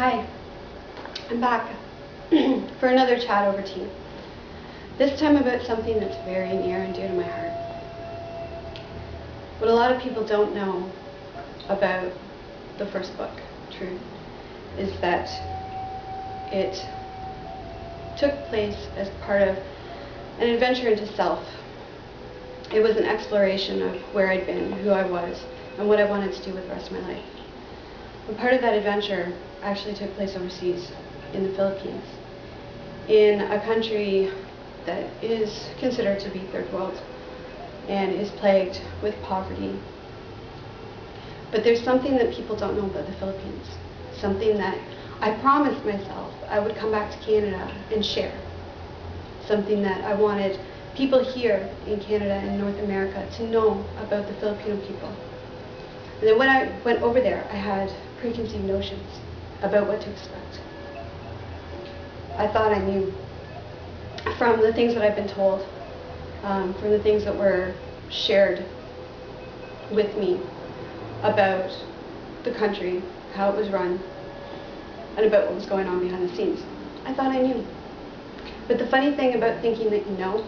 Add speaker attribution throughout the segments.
Speaker 1: Hi, I'm back for another chat over tea. This time about something that's very near and dear to my heart. What a lot of people don't know about the first book, Truth, is that it took place as part of an adventure into self. It was an exploration of where I'd been, who I was, and what I wanted to do with the rest of my life. And part of that adventure actually took place overseas, in the Philippines, in a country that is considered to be third world and is plagued with poverty. But there's something that people don't know about the Philippines, something that I promised myself I would come back to Canada and share, something that I wanted people here in Canada and North America to know about the Filipino people. And then when I went over there, I had preconceived notions about what to expect. I thought I knew from the things that I've been told, from the things that were shared with me about the country, how it was run, and about what was going on behind the scenes. I thought I knew. But the funny thing about thinking that you know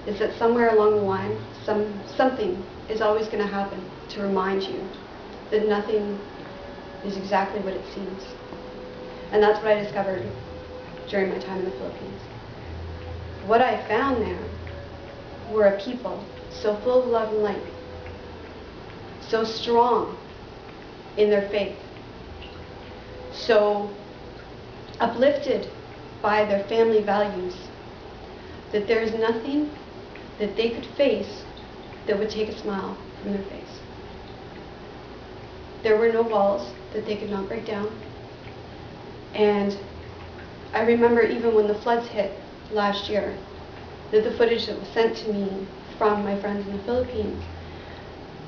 Speaker 1: is that somewhere along the line, something is always going to happen to remind you that nothing is exactly what it seems. And that's what I discovered during my time in the Philippines. What I found there were a people so full of love and light, so strong in their faith, so uplifted by their family values, that there is nothing that they could face that would take a smile from their face. There were no walls that they could not break down. And I remember even when the floods hit last year, that the footage that was sent to me from my friends in the Philippines,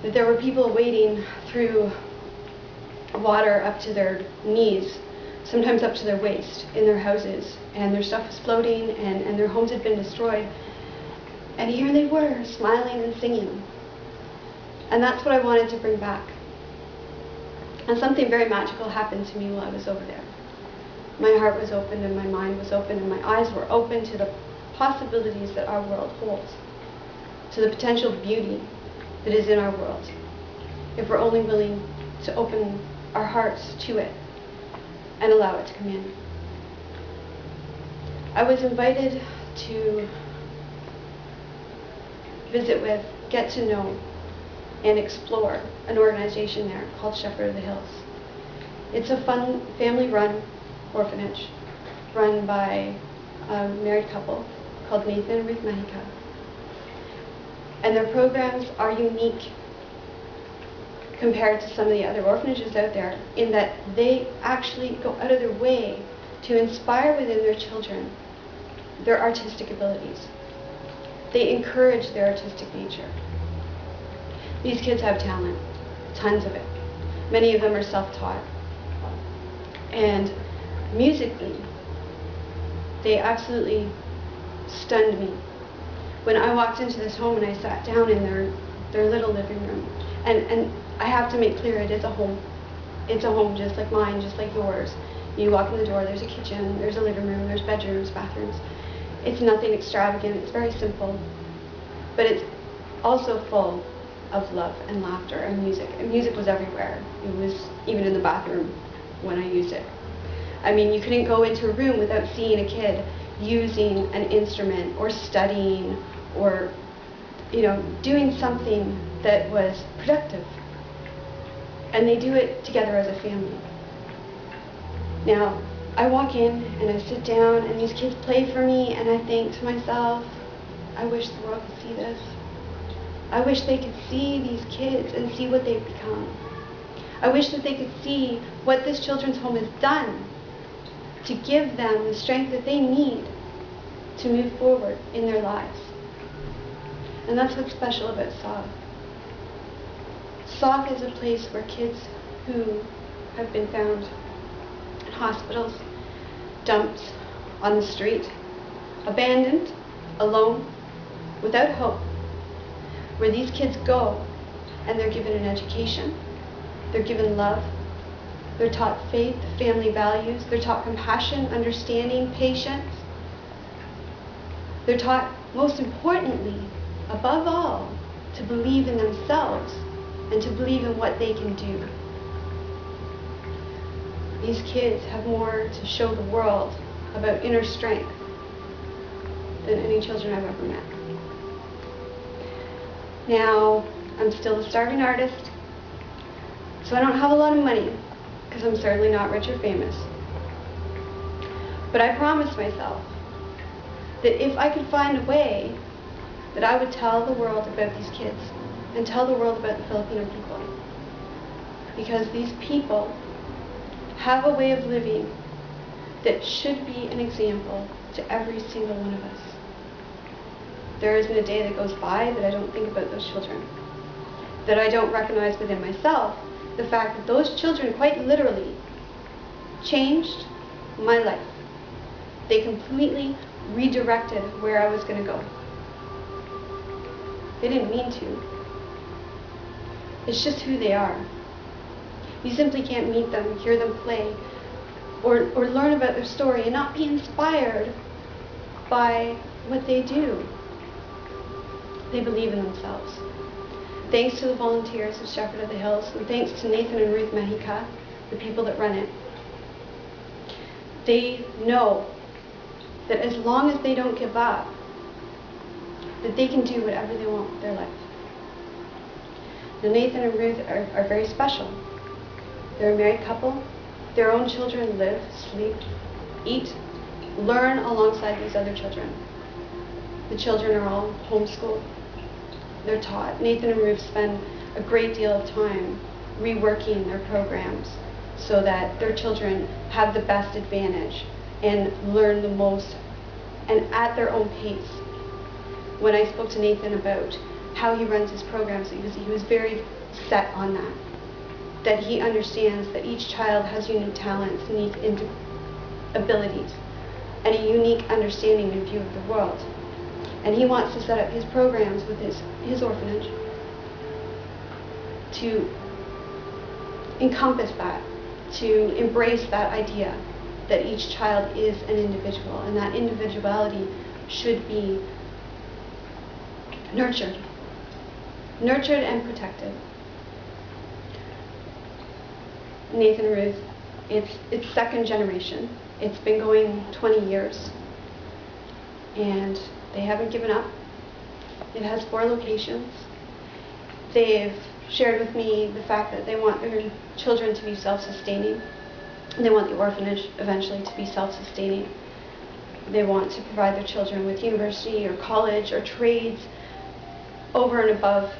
Speaker 1: that there were people wading through water up to their knees, sometimes up to their waist, in their houses, and their stuff was floating, and their homes had been destroyed. And here they were, smiling and singing. And that's what I wanted to bring back. And something very magical happened to me while I was over there. My heart was open and my mind was open and my eyes were open to the possibilities that our world holds, to the potential beauty that is in our world, if we're only willing to open our hearts to it and allow it to come in. I was invited to visit with, get to know, and explore an organization there called Shepherd of the Hills. It's a fun, family-run orphanage run by a married couple called Nathan and Ruth Mahika. And their programs are unique compared to some of the other orphanages out there in that they actually go out of their way to inspire within their children their artistic abilities. They encourage their artistic nature. These kids have talent, tons of it. Many of them are self-taught. And musically, they absolutely stunned me. When I walked into this home and I sat down in their little living room, and I have to make clear, it is a home. It's a home just like mine, just like yours. You walk in the door, there's a kitchen, there's a living room, there's bedrooms, bathrooms. It's nothing extravagant, it's very simple. But it's also full of love and laughter and music. And music was everywhere. It was even in the bathroom when I used it. I mean, you couldn't go into a room without seeing a kid using an instrument or studying or, doing something that was productive. And they do it together as a family. Now, I walk in and I sit down and these kids play for me and I think to myself, I wish the world could see this. I wish they could see these kids and see what they've become. I wish that they could see what this children's home has done to give them the strength that they need to move forward in their lives. And that's what's special about SOG. SOG is a place where kids who have been found in hospitals, dumped on the street, abandoned, alone, without hope, where these kids go and they're given an education, they're given love, They're taught faith, family values. They're taught compassion, understanding, patience. They're taught, most importantly, above all, to believe in themselves and to believe in what they can do. These kids have more to show the world about inner strength than any children I've ever met. Now, I'm still a starving artist, so I don't have a lot of money, because I'm certainly not rich or famous. But I promised myself that if I could find a way, that I would tell the world about these kids and tell the world about the Filipino people. Because these people have a way of living that should be an example to every single one of us. There isn't a day that goes by that I don't think about those children, that I don't recognize within myself the fact that those children quite literally changed my life. They completely redirected where I was going to go. They didn't mean to. It's just who they are. You simply can't meet them, hear them play, or learn about their story and not be inspired by what they do. They believe in themselves. Thanks to the volunteers of Shepherd of the Hills, and thanks to Nathan and Ruth Mahika, the people that run it, they know that as long as they don't give up, that they can do whatever they want with their life. Now, Nathan and Ruth are very special. They're a married couple. Their own children live, sleep, eat, learn alongside these other children. The children are all homeschooled. They're taught. Nathan and Ruth spend a great deal of time reworking their programs so that their children have the best advantage and learn the most and at their own pace. When I spoke to Nathan about how he runs his programs, he was very set on that he understands that each child has unique talents, unique abilities, and a unique understanding and view of the world. And he wants to set up his programs with his orphanage to encompass that, to embrace that idea that each child is an individual, and that individuality should be nurtured and protected. Nathan and Ruth, it's second generation. It's been going 20 years, and they haven't given up. It has 4 locations. They've shared with me the fact that they want their children to be self-sustaining. They want the orphanage eventually to be self-sustaining. They want to provide their children with university or college or trades over and above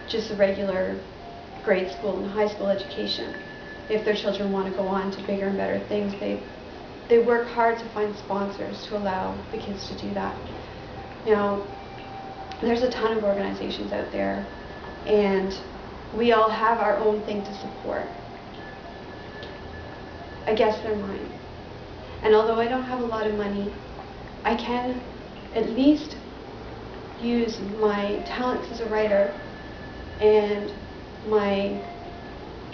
Speaker 1: just a regular grade school and high school education. If their children want to go on to bigger and better things, they work hard to find sponsors to allow the kids to do that. Now, there's a ton of organizations out there, and we all have our own thing to support. I guess they're mine. And although I don't have a lot of money, I can at least use my talents as a writer and my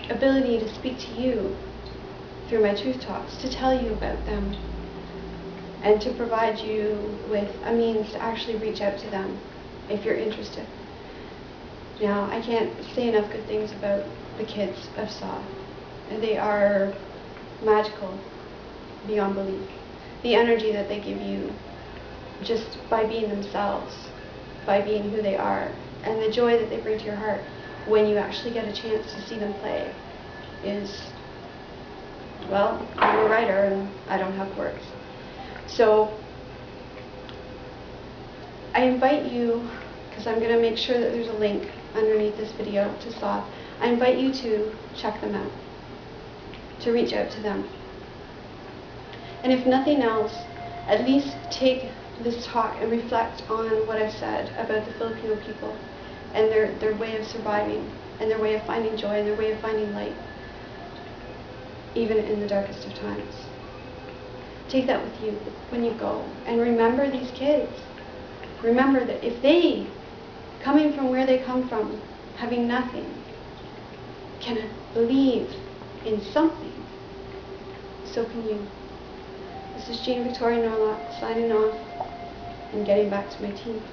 Speaker 1: ability to speak to you through my truth talks to tell you about them and to provide you with a means to actually reach out to them if you're interested. Now, I can't say enough good things about the kids of SAW. They are magical beyond belief. The energy that they give you just by being themselves, by being who they are, and the joy that they bring to your heart when you actually get a chance to see them play is, well, I'm a writer and I don't have words. So I invite you, because I'm going to make sure that there's a link underneath this video to SAW, I invite you to check them out, to reach out to them. And if nothing else, at least take this talk and reflect on what I've said about the Filipino people and their way of surviving and their way of finding joy and their way of finding light, even in the darkest of times. Take that with you when you go, and remember these kids. Remember that if they, coming from where they come from, having nothing, can believe in something, so can you. This is Jean Victoria Norlock signing off and getting back to my team.